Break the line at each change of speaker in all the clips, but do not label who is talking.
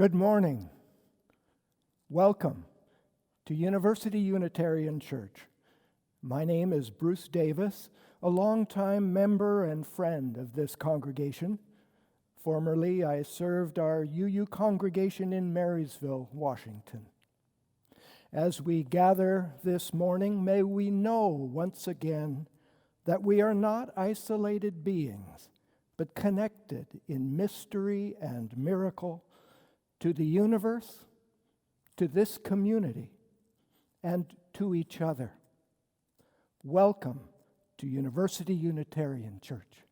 Good morning. Welcome to University Unitarian Church. My name is Bruce Davis, a longtime member and friend of this congregation. Formerly, I served our UU congregation in Marysville, Washington. As we gather this morning, may we know once again that we are not isolated beings, but connected in mystery and miracle to the universe, to this community, and to each other. Welcome to University Unitarian Church.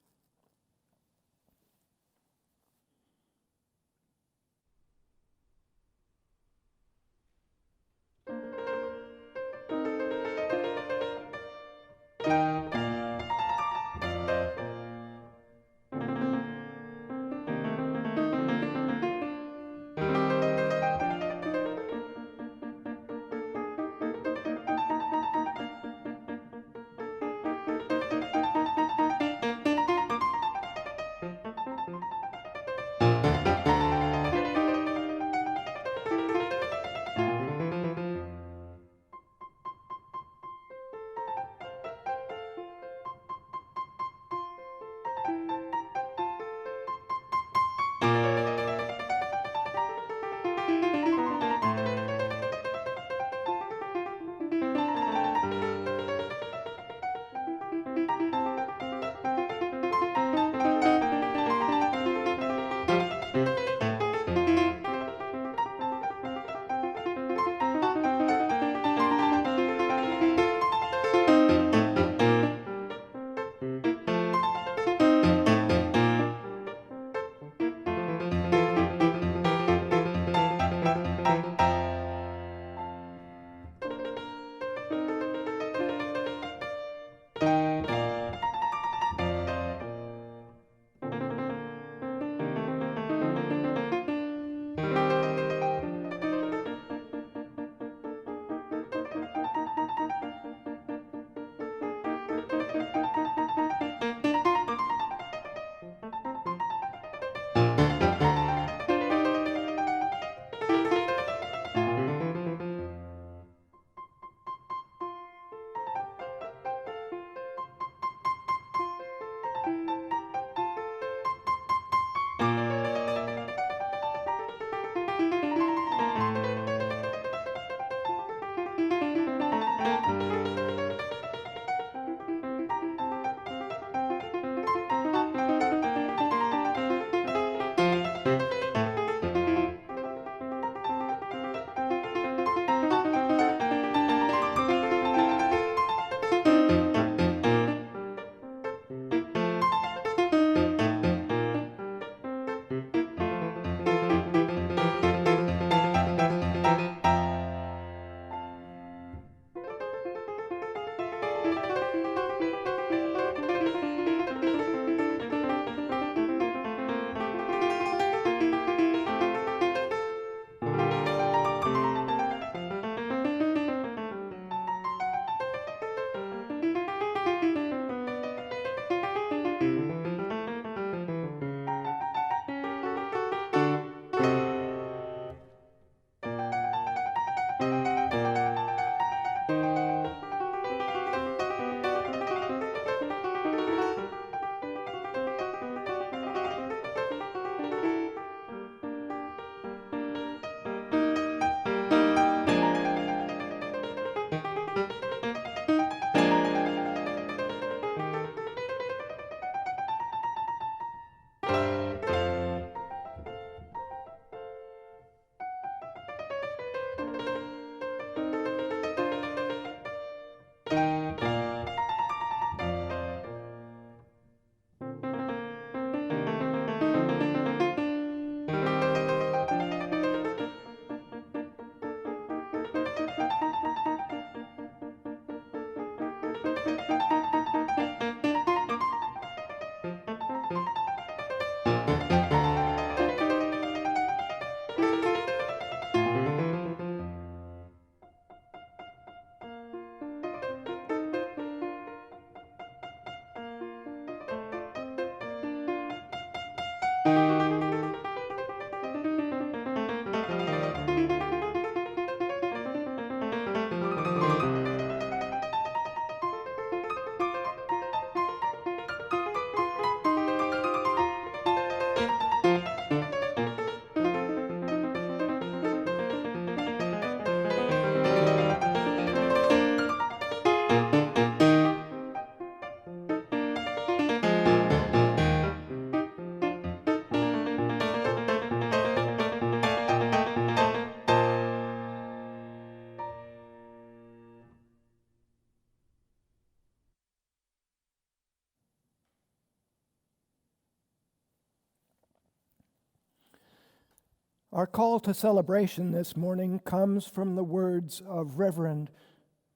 Our call to celebration this morning comes from the words of Reverend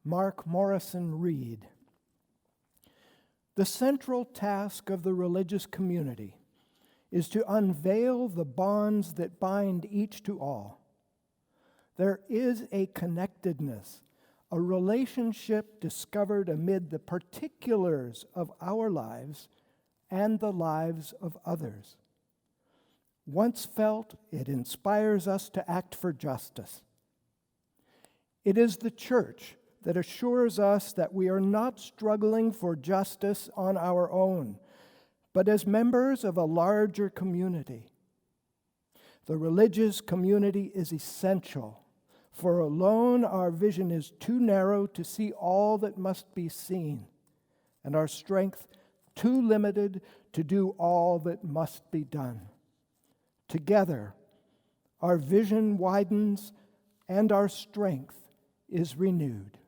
Mark Morrison Reed. The central task of the religious community is to unveil the bonds that bind each to all. There is a connectedness, a relationship discovered amid the particulars of our lives and the lives of others. Once felt, it inspires us to act for justice. It is the church that assures us that we are not struggling for justice on our own, but as members of a larger community. The religious community is essential, for alone our vision is too narrow to see all that must be seen, and our strength too limited to do all that must be done. Together, our vision widens and our strength is renewed.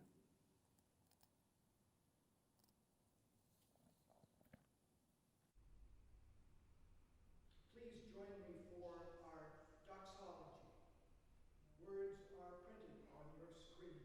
Please join me for our doxology. Words are printed on your screen.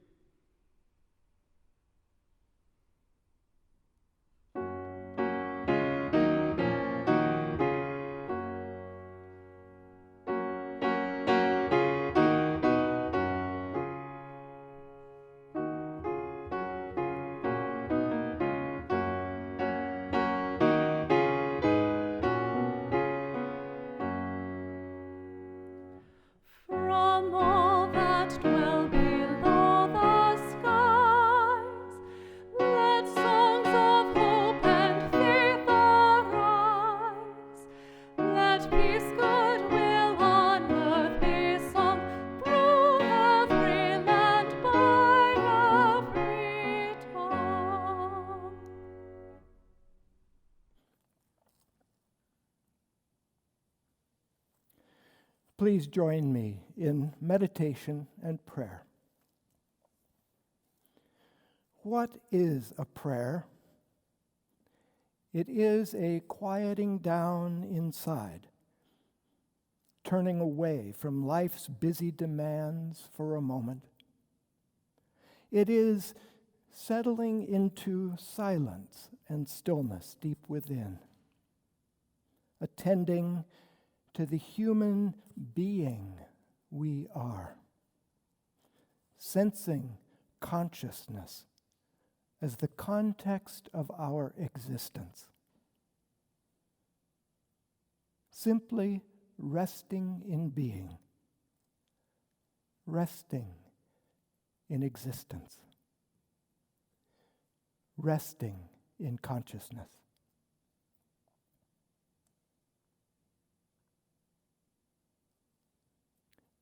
From all that dwell below the skies, let songs of hope and faith arise. Let peace, goodwill on earth be sung through every land by every tongue.
Please join me in meditation and prayer. What is a prayer? It is a quieting down inside, turning away from life's busy demands for a moment. It is settling into silence and stillness deep within, attending to the human being we are, sensing consciousness as the context of our existence, simply resting in being, resting in existence, resting in consciousness.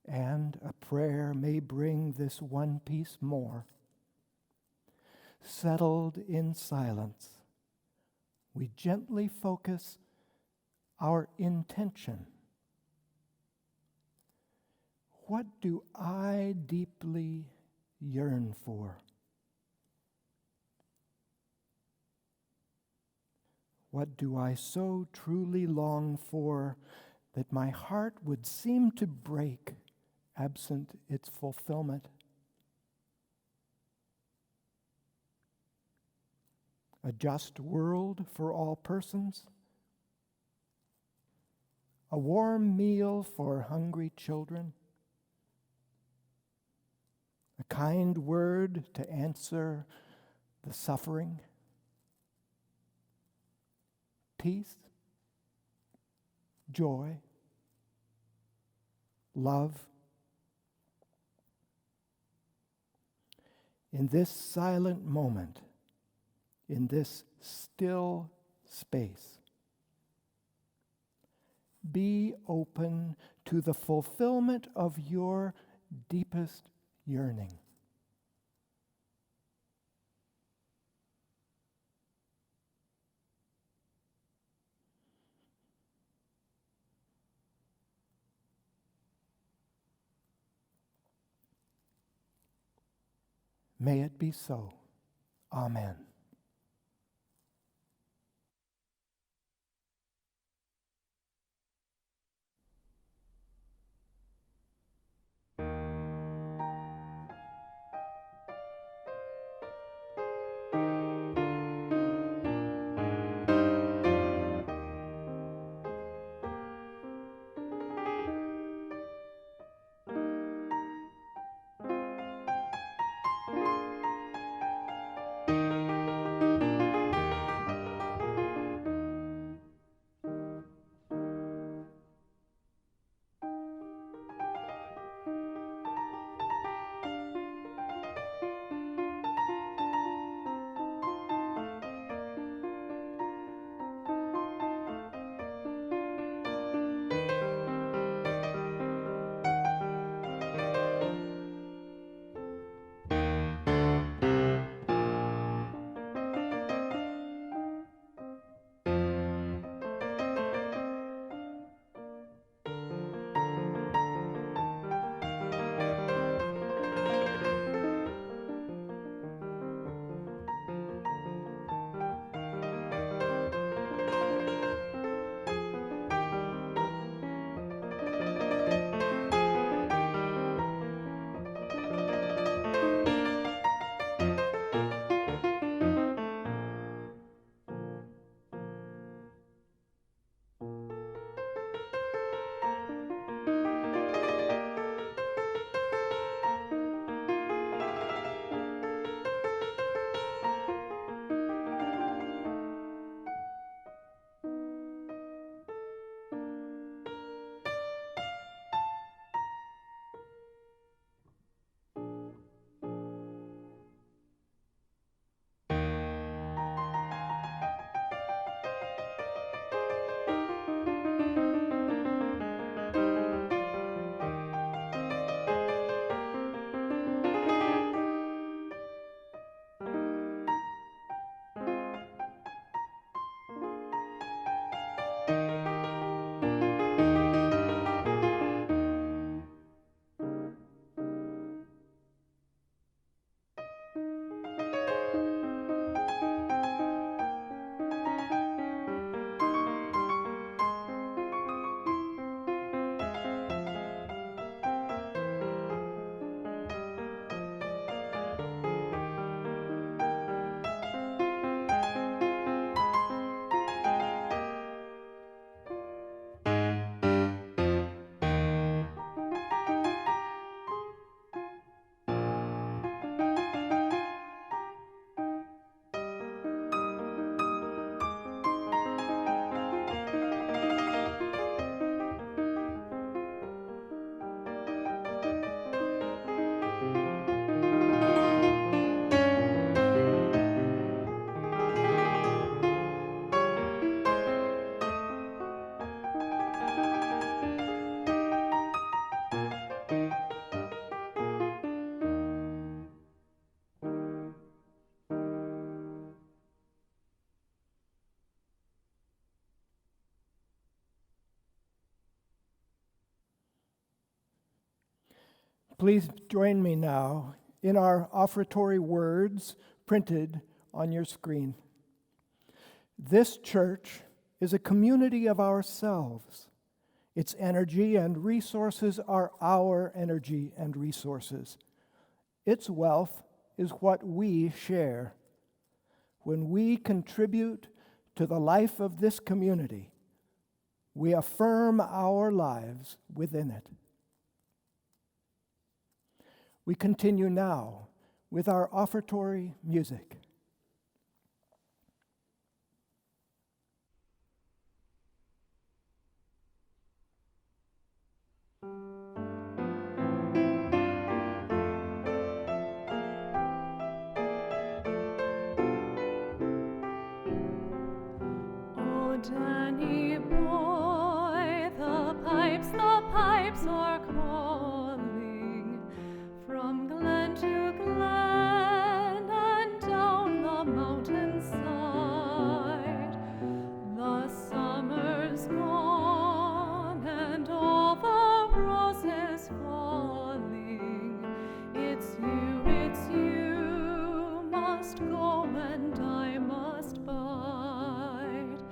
And a prayer may bring this one piece more. Settled in silence, we gently focus our intention. What do I deeply yearn for? What do I so truly long for that my heart would seem to break absent its fulfillment? A just world for all persons? A warm meal for hungry children? A kind word to answer the suffering? Peace? Joy? Love? In this silent moment, in this still space, be open to the fulfillment of your deepest yearning. May it be so. Amen. Please join me now in our offertory words printed on your screen. This church is a community of ourselves. Its energy and resources are our energy and resources. Its wealth is what we share. When we contribute to the life of this community, we affirm our lives within it. We continue now with our offertory music.
Oh, Danny boy, the pipes are calling from glen to glen and down the mountainside. The summer's gone and all the roses falling. It's you must go and I must bide.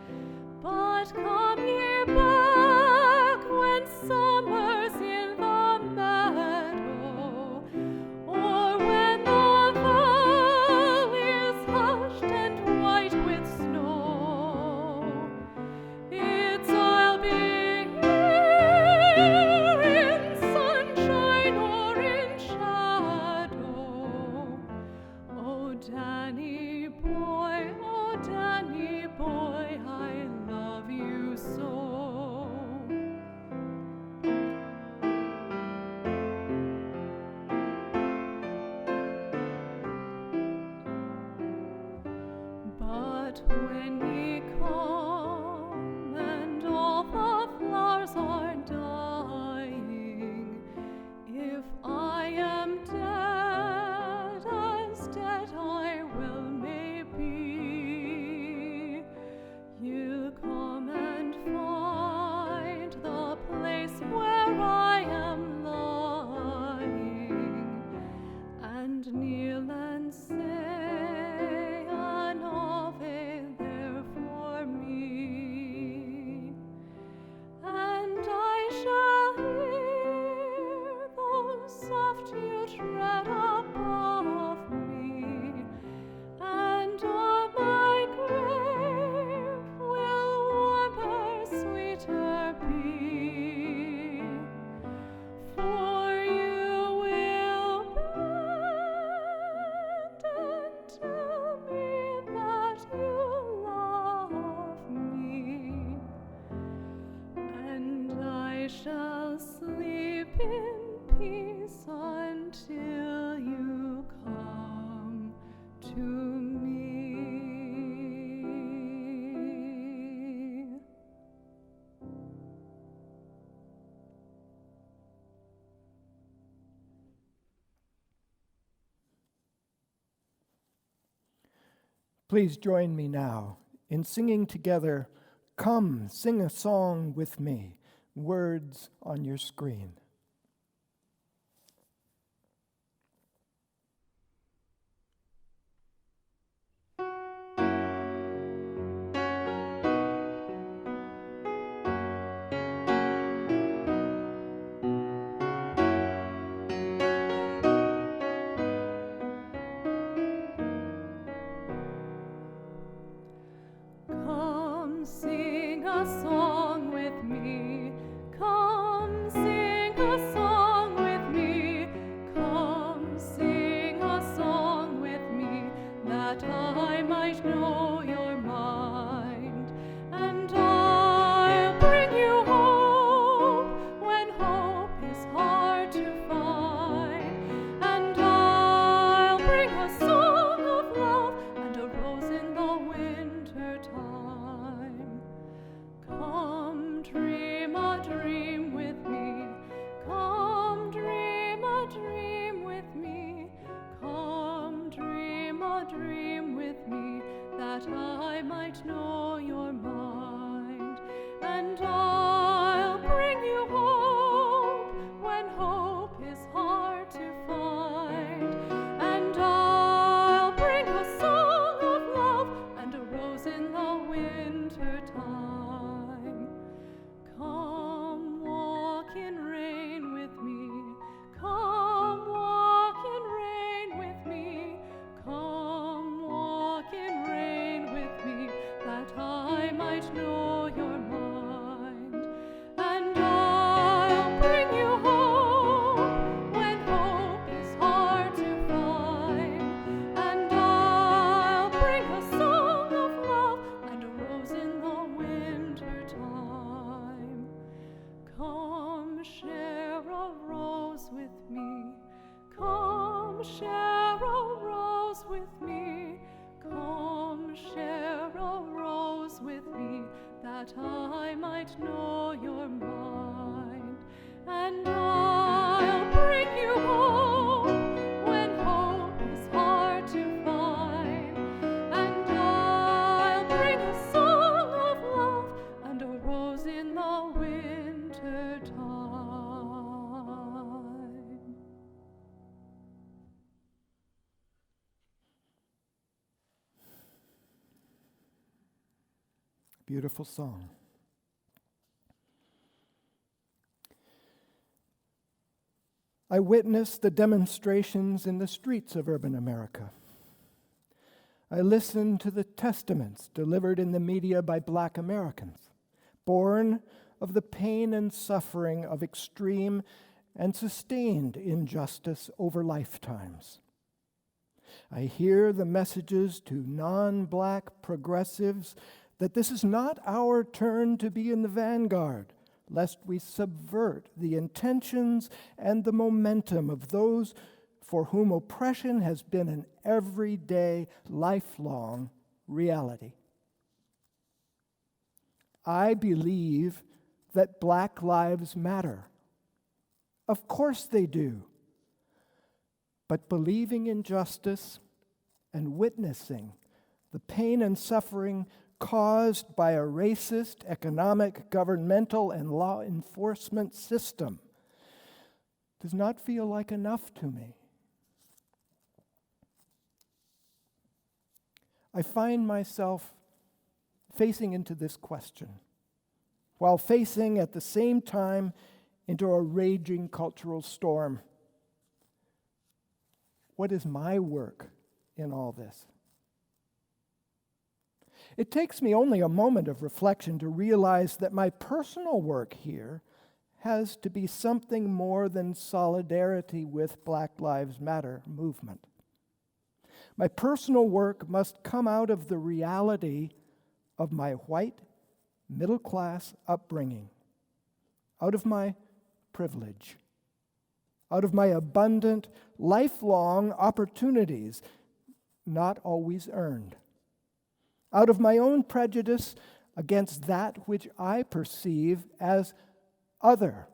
But come ye back when summer's in the meadow, or when the valley's hushed and white with snow. It's I'll be here in sunshine or in shadow. Oh, Danny boy, I love you so. But when ye come and all the flowers are dying, if I am dead, as dead I will may be, you'll come and find the place where I am lying, and kneel and say an Ave there for me. And I shall hear, though soft you tread above me, and on my grave will warmer, sweeter be. For you will bend and tell me that you love me, and I shall sleep in peace until you come to me.
Please join me now in singing together, "Come, Sing a Song with Me," words on your screen.
Come sing a song with me. Come sing a song with me. Come sing a song with me, that I might know your mind. And I'll bring you hope when hope is hard to find. And I'll bring a song of love and a rose in the winter time. Come dream a dream with me. Come dream a dream with me. Come dream a dream with me, that I might know your mind. And I'll bring you hope when hope is hard share a rose with me. Come share a rose with me, that I might know your mind. And I'll bring you hope when hope is hard to find. And I'll bring a song of love and a rose in the winter time.
Beautiful song. I witnessed the demonstrations in the streets of urban America. I listened to the testaments delivered in the media by Black Americans, born of the pain and suffering of extreme and sustained injustice over lifetimes. I hear the messages to non-Black progressives that this is not our turn to be in the vanguard, lest we subvert the intentions and the momentum of those for whom oppression has been an everyday, lifelong reality. I believe that Black lives matter. Of course they do. But believing in justice and witnessing the pain and suffering caused by a racist economic, governmental, and law enforcement system does not feel like enough to me. I find myself facing into this question, while facing at the same time into a raging cultural storm. What is my work in all this? It takes me only a moment of reflection to realize that my personal work here has to be something more than solidarity with Black Lives Matter movement. My personal work must come out of the reality of my white, middle-class upbringing, out of my privilege, out of my abundant, lifelong opportunities, not always earned, out of my own prejudice against that which I perceive as other,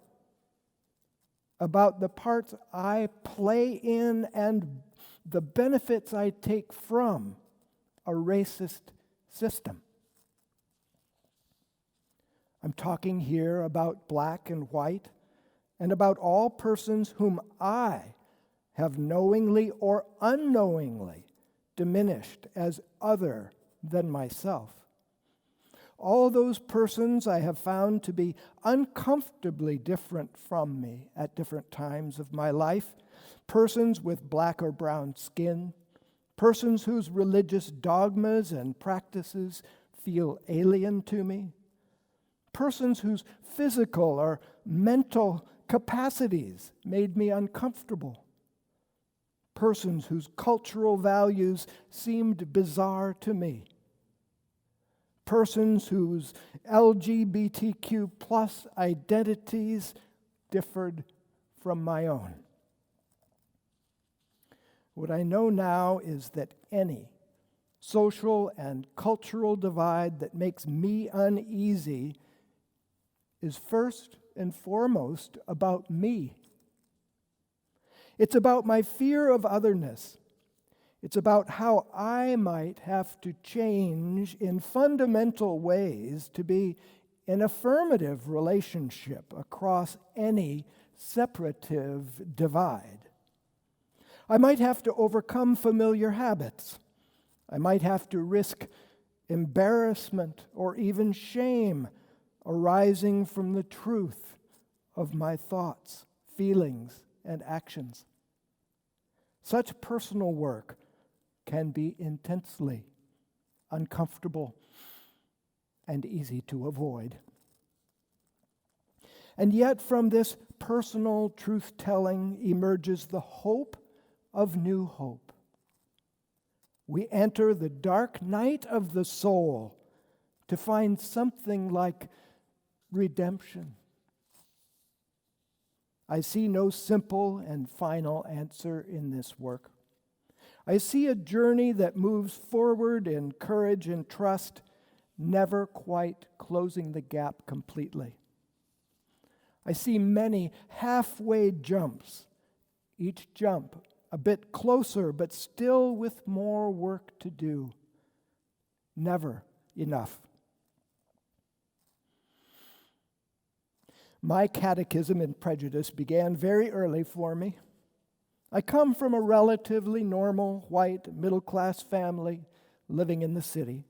about the parts I play in and the benefits I take from a racist system. I'm talking here about Black and white, and about all persons whom I have knowingly or unknowingly diminished as other than myself. All those persons I have found to be uncomfortably different from me at different times of my life, persons with black or brown skin, persons whose religious dogmas and practices feel alien to me, persons whose physical or mental capacities made me uncomfortable, persons whose cultural values seemed bizarre to me, persons whose LGBTQ plus identities differed from my own. What I know now is that any social and cultural divide that makes me uneasy is first and foremost about me. It's about my fear of otherness. It's about how I might have to change in fundamental ways to be in affirmative relationship across any separative divide. I might have to overcome familiar habits. I might have to risk embarrassment or even shame arising from the truth of my thoughts, feelings, and actions. Such personal work can be intensely uncomfortable and easy to avoid. And yet from this personal truth-telling emerges the hope of new hope. We enter the dark night of the soul to find something like redemption. I see no simple and final answer in this work. I see a journey that moves forward in courage and trust, never quite closing the gap completely. I see many halfway jumps, each jump a bit closer, but still with more work to do. Never enough. My catechism in prejudice began very early for me. I come from a relatively normal, white, middle-class family living in the city.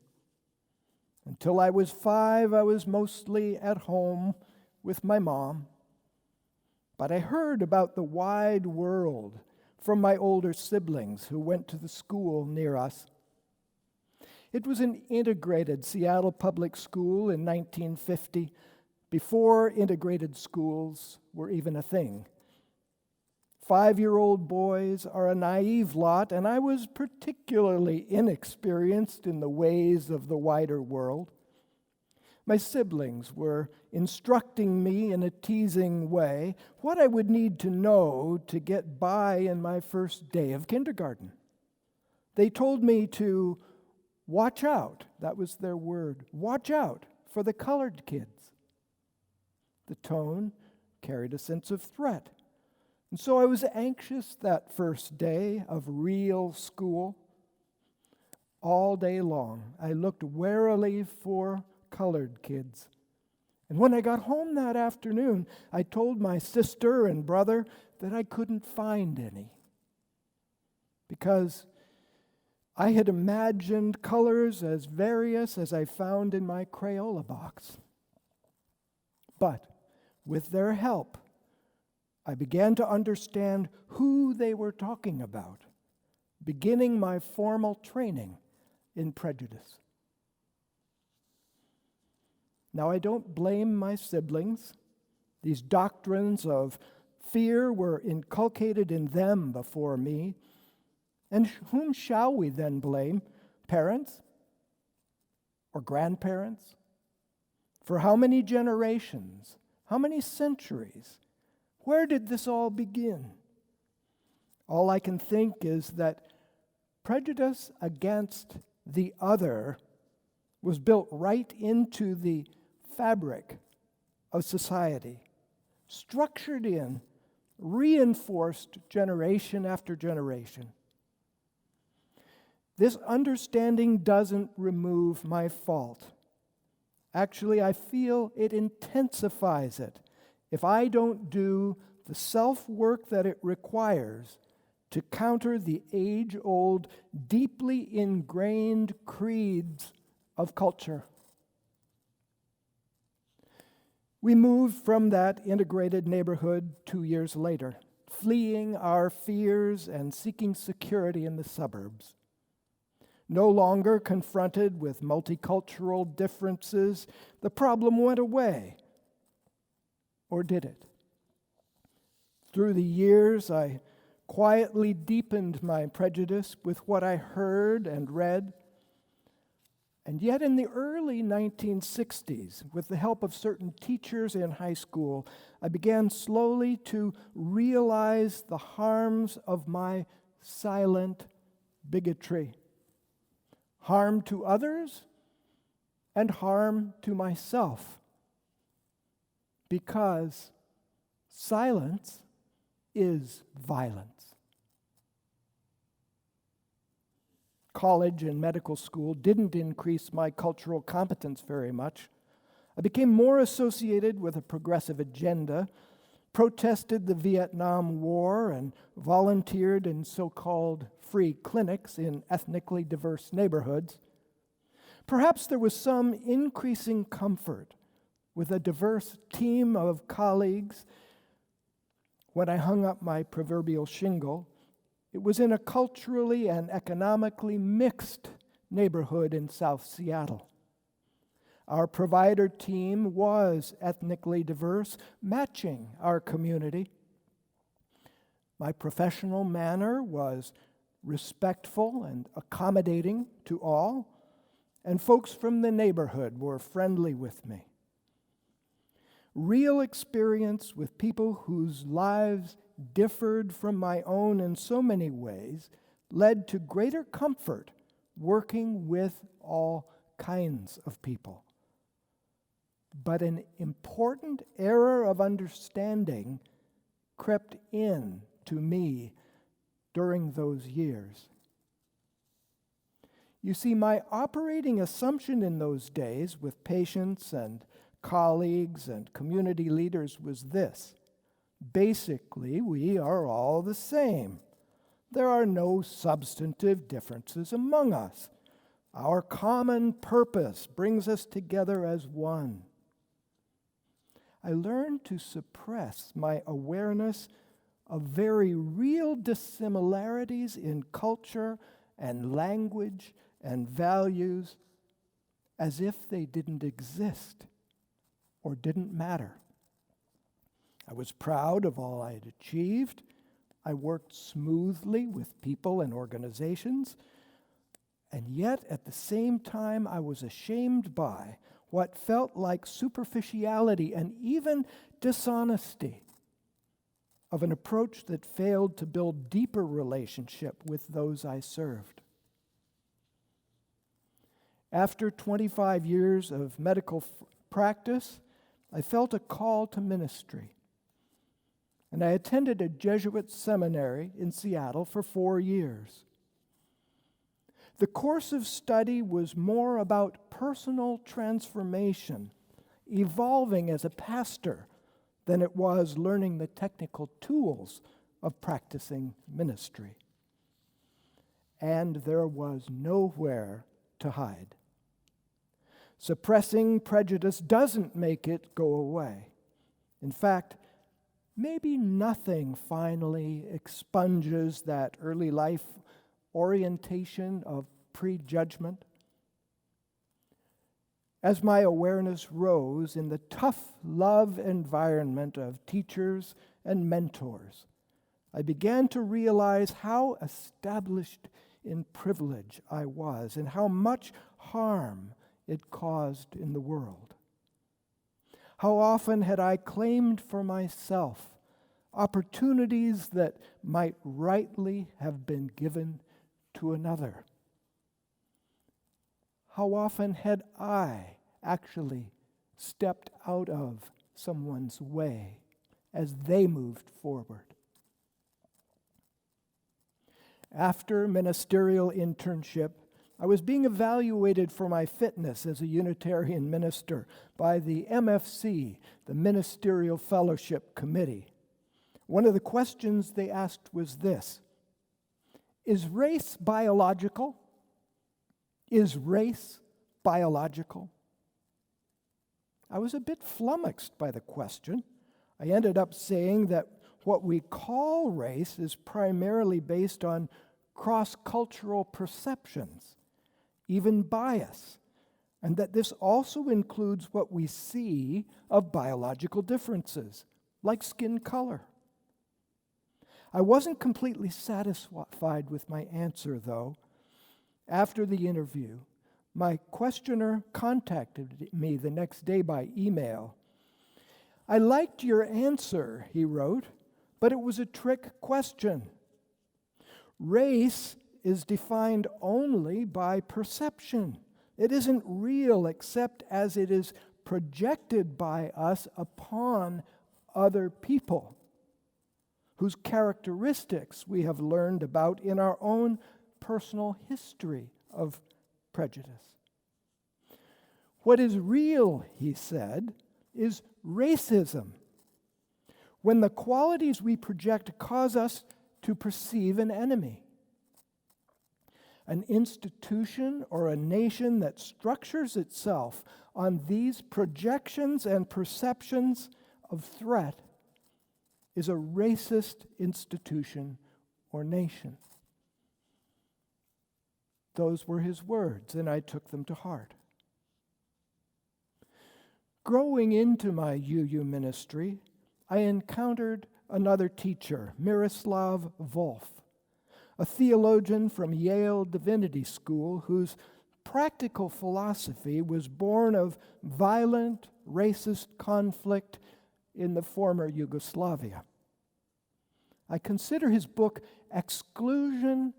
Until I was 5, I was mostly at home with my mom. But I heard about the wide world from my older siblings who went to the school near us. It was an integrated Seattle public school in 1950, before integrated schools were even a thing. 5-year-old boys are a naive lot, and I was particularly inexperienced in the ways of the wider world. My siblings were instructing me in a teasing way what I would need to know to get by in my first day of kindergarten. They told me to watch out, that was their word, watch out for the colored kids. The tone carried a sense of threat. And so I was anxious that first day of real school. All day long, I looked warily for colored kids. And when I got home that afternoon, I told my sister and brother that I couldn't find any, because I had imagined colors as various as I found in my Crayola box. But with their help, I began to understand who they were talking about, beginning my formal training in prejudice. Now, I don't blame my siblings. These doctrines of fear were inculcated in them before me. And whom shall we then blame? Parents? Or grandparents? For how many generations? How many centuries? Where did this all begin? All I can think is that prejudice against the other was built right into the fabric of society, structured in, reinforced generation after generation. This understanding doesn't remove my fault. Actually, I feel it intensifies it if I don't do the self-work that it requires to counter the age-old, deeply ingrained creeds of culture. We moved from that integrated neighborhood 2 years later, fleeing our fears and seeking security in the suburbs. No longer confronted with multicultural differences, the problem went away. Or did it? Through the years, I quietly deepened my prejudice with what I heard and read. And yet in the early 1960s, with the help of certain teachers in high school, I began slowly to realize the harms of my silent bigotry. Harm to others and harm to myself. Because silence is violence. College and medical school didn't increase my cultural competence very much. I became more associated with a progressive agenda, protested the Vietnam War, and volunteered in so-called free clinics in ethnically diverse neighborhoods. Perhaps there was some increasing comfort with a diverse team of colleagues. When I hung up my proverbial shingle, it was in a culturally and economically mixed neighborhood in South Seattle. Our provider team was ethnically diverse, matching our community. My professional manner was respectful and accommodating to all, and folks from the neighborhood were friendly with me. Real experience with people whose lives differed from my own in so many ways led to greater comfort working with all kinds of people. But an important error of understanding crept in to me during those years. You see, my operating assumption in those days with patients and colleagues and community leaders was this: basically, we are all the same. There are no substantive differences among us. Our common purpose brings us together as one. I learned to suppress my awareness of very real dissimilarities in culture and language and values as if they didn't exist or didn't matter. I was proud of all I had achieved. I worked smoothly with people and organizations, and yet at the same time I was ashamed by what felt like superficiality and even dishonesty of an approach that failed to build deeper relationship with those I served. After 25 years of medical practice, I felt a call to ministry, and I attended a Jesuit seminary in Seattle for 4 years. The course of study was more about personal transformation, evolving as a pastor, than it was learning the technical tools of practicing ministry. And there was nowhere to hide. Suppressing prejudice doesn't make it go away. In fact, maybe nothing finally expunges that early life orientation of prejudgment. As my awareness rose in the tough love environment of teachers and mentors, I began to realize how established in privilege I was and how much harm it caused in the world. How often had I claimed for myself opportunities that might rightly have been given to another? How often had I actually stepped out of someone's way as they moved forward? After ministerial internship, I was being evaluated for my fitness as a Unitarian minister by the MFC, the Ministerial Fellowship Committee. One of the questions they asked was this: is race biological? Is race biological? I was a bit flummoxed by the question. I ended up saying that what we call race is primarily based on cross-cultural perceptions, even bias, and that this also includes what we see of biological differences, like skin color. I wasn't completely satisfied with my answer, though. After the interview, my questioner contacted me the next day by email. "I liked your answer," he wrote, "but it was a trick question. Race is defined only by perception. It isn't real except as it is projected by us upon other people, whose characteristics we have learned about in our own personal history of prejudice. What is real," he said, "is racism, when the qualities we project cause us to perceive an enemy. An institution or a nation that structures itself on these projections and perceptions of threat is a racist institution or nation." Those were his words, and I took them to heart. Growing into my UU ministry, I encountered another teacher, Miroslav Volf, a theologian from Yale Divinity School whose practical philosophy was born of violent racist conflict in the former Yugoslavia. I consider his book, Exclusion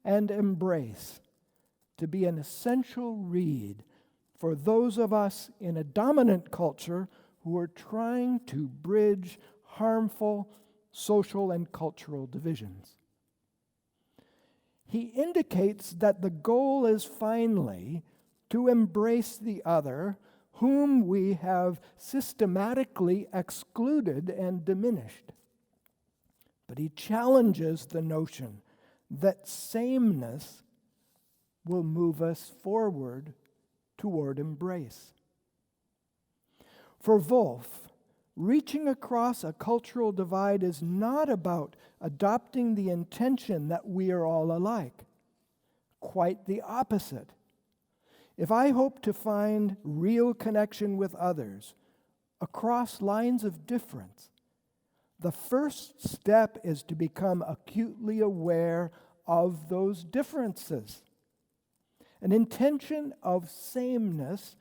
and Embrace, to be an essential read for those of us in a dominant culture who are trying to bridge harmful social and cultural divisions. He indicates that the goal is finally to embrace the other, whom we have systematically excluded and diminished. But he challenges the notion that sameness will move us forward toward embrace. For Wolf, reaching across a cultural divide is not about adopting the intention that we are all alike. Quite the opposite. If I hope to find real connection with others across lines of difference, the first step is to become acutely aware of those differences. An intention of sameness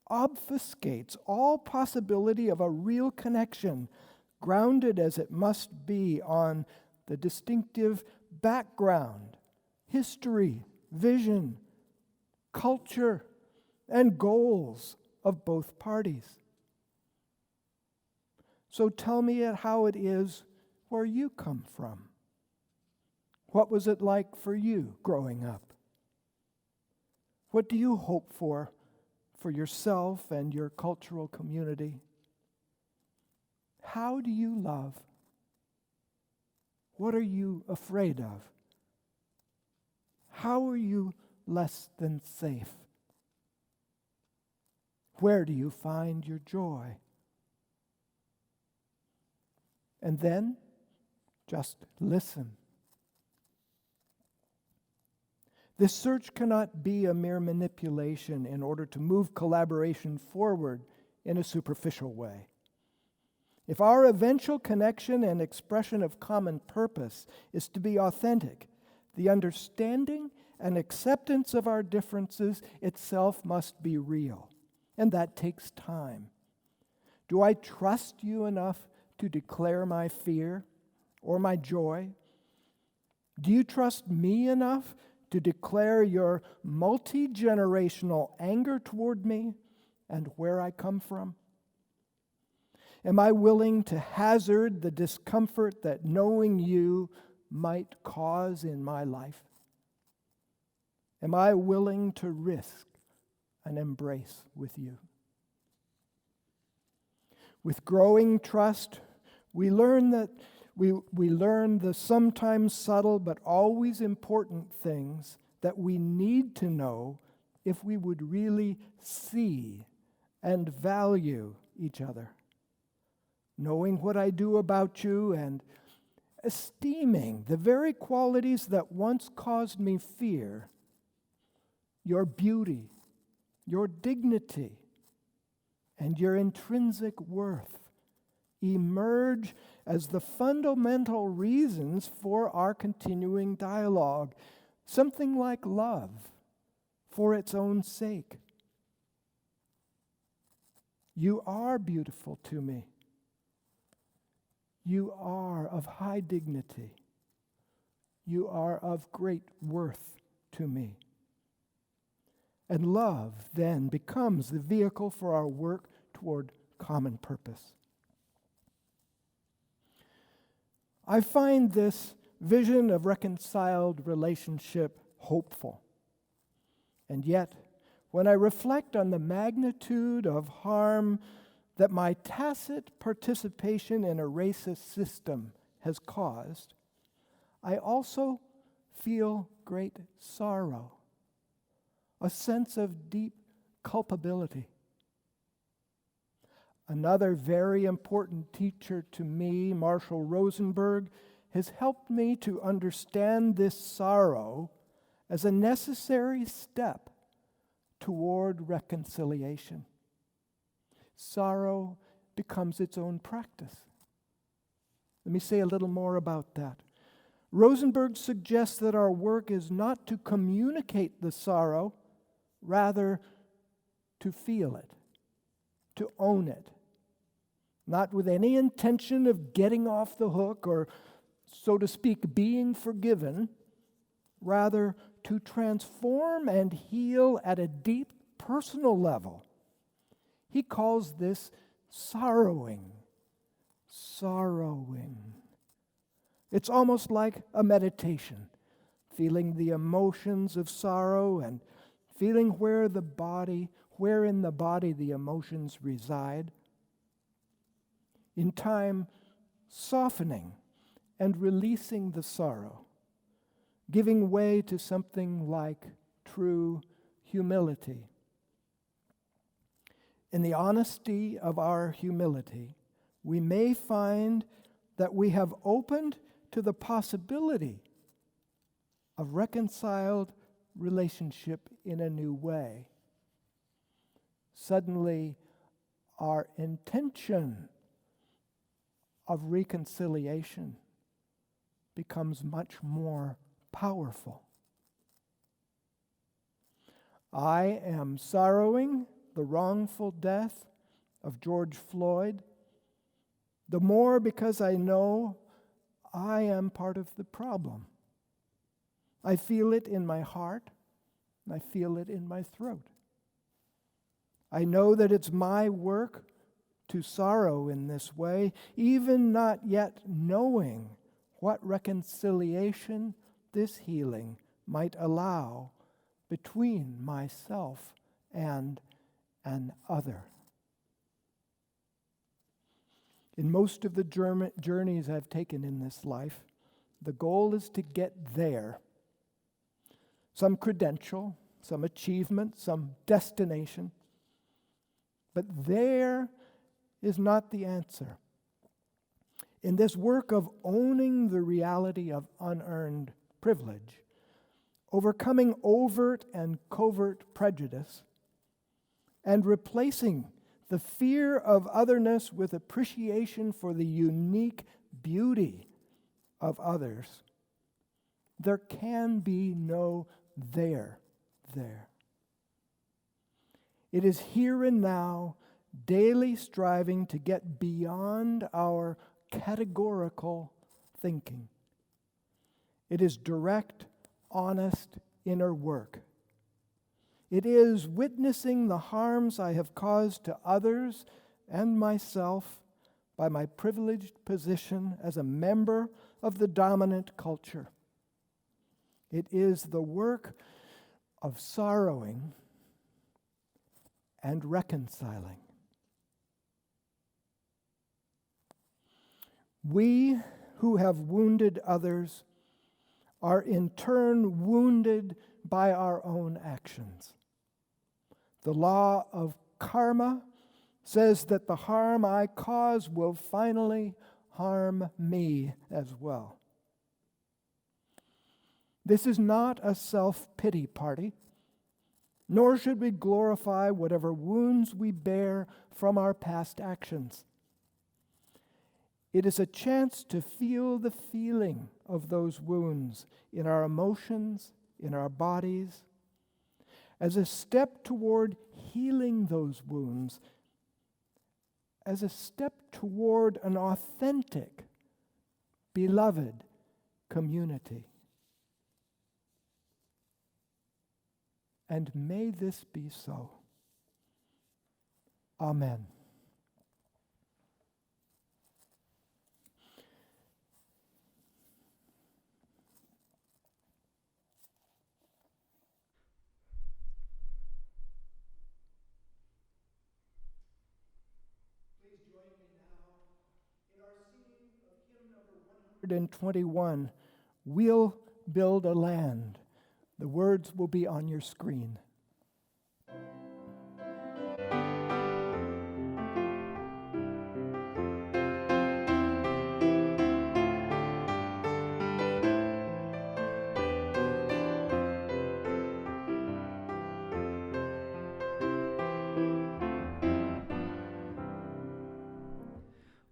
obfuscates all possibility of a real connection, grounded as it must be on the distinctive background, history, vision, culture, and goals of both parties. So tell me how it is where you come from. What was it like for you growing up? What do you hope for yourself and your cultural community? How do you love? What are you afraid of? How are you less than safe? Where do you find your joy? And then, just listen. This search cannot be a mere manipulation in order to move collaboration forward in a superficial way. If our eventual connection and expression of common purpose is to be authentic, the understanding and acceptance of our differences itself must be real, and that takes time. Do I trust you enough to declare my fear or my joy? Do you trust me enough to declare your multi-generational anger toward me and where I come from? Am I willing to hazard the discomfort that knowing you might cause in my life? Am I willing to risk an embrace with you? With growing trust, we learn the sometimes subtle but always important things that we need to know if we would really see and value each other. Knowing what I do about you and esteeming the very qualities that once caused me fear, your beauty, your dignity, and your intrinsic worth emerge as the fundamental reasons for our continuing dialogue, something like love for its own sake. You are beautiful to me. You are of high dignity. You are of great worth to me. And love then becomes the vehicle for our work toward common purpose. I find this vision of reconciled relationship hopeful. And yet, when I reflect on the magnitude of harm that my tacit participation in a racist system has caused, I also feel great sorrow, a sense of deep culpability. Another very important teacher to me, Marshall Rosenberg, has helped me to understand this sorrow as a necessary step toward reconciliation. Sorrow becomes its own practice. Let me say a little more about that. Rosenberg suggests that our work is not to communicate the sorrow, rather to feel it, to own it, not with any intention of getting off the hook or, so to speak, being forgiven, rather to transform and heal at a deep personal level. He calls this sorrowing. Sorrowing. It's almost like a meditation, feeling the emotions of sorrow and feeling where in the body the emotions reside. In time, softening and releasing the sorrow, giving way to something like true humility. In the honesty of our humility, we may find that we have opened to the possibility of reconciled relationship in a new way. Suddenly, our intention of reconciliation becomes much more powerful. I am sorrowing the wrongful death of George Floyd, the more because I know I am part of the problem. I feel it in my heart, and I feel it in my throat. I know that it's my work to sorrow in this way, even not yet knowing what reconciliation this healing might allow between myself and an other. In most of the journeys I've taken in this life, the goal is to get there. Some credential, some achievement, some destination. But there is not the answer. In this work of owning the reality of unearned privilege, overcoming overt and covert prejudice, and replacing the fear of otherness with appreciation for the unique beauty of others, there can be no there. It is here and now, daily striving to get beyond our categorical thinking. It is direct, honest inner work. It is witnessing the harms I have caused to others and myself by my privileged position as a member of the dominant culture. It is the work of sorrowing and reconciling. We who have wounded others are in turn wounded by our own actions. The law of karma says that the harm I cause will finally harm me as well. This is not a self-pity party, nor should we glorify whatever wounds we bear from our past actions. It is a chance to feel the feeling of those wounds in our emotions, in our bodies, as a step toward healing those wounds, as a step toward an authentic, beloved community. And may this be so. Amen. Please join me now in our singing of hymn number 121, We'll Build a Land. The words will be on your screen.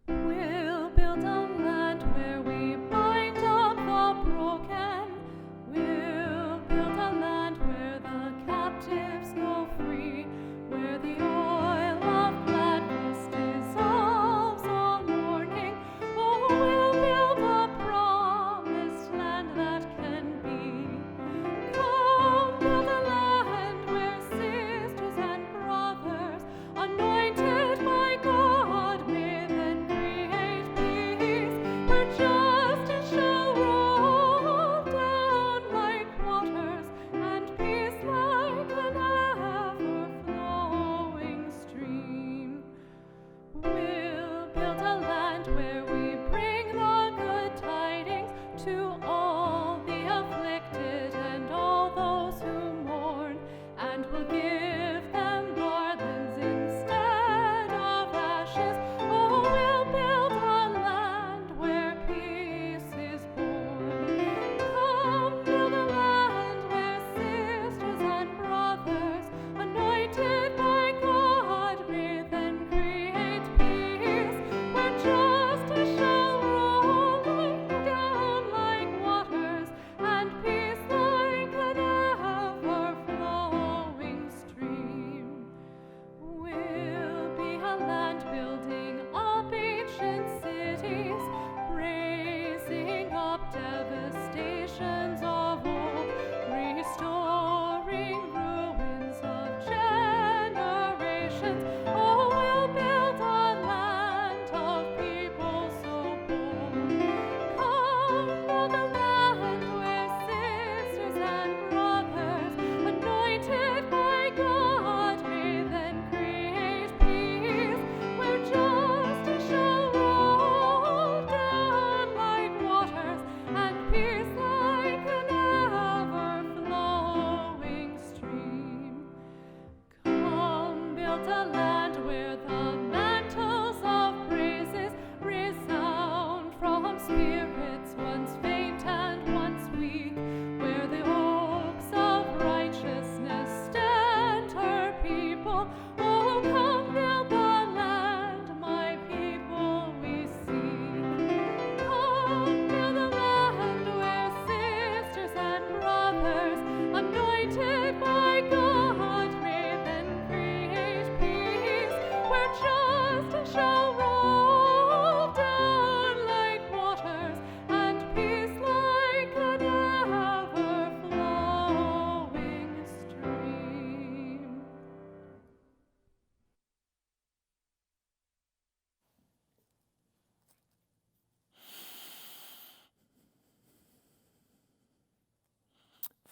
We'll build a land where we bind up the broken. We'll build a land where the captive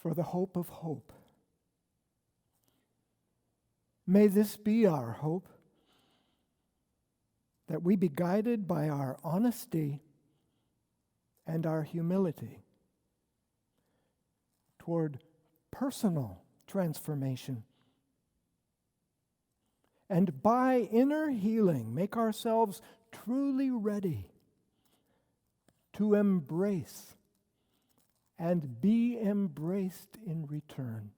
for the hope of hope. May this be our hope, that we be guided by our honesty and our humility toward personal transformation, and by inner healing make ourselves truly ready to embrace and be embraced in return.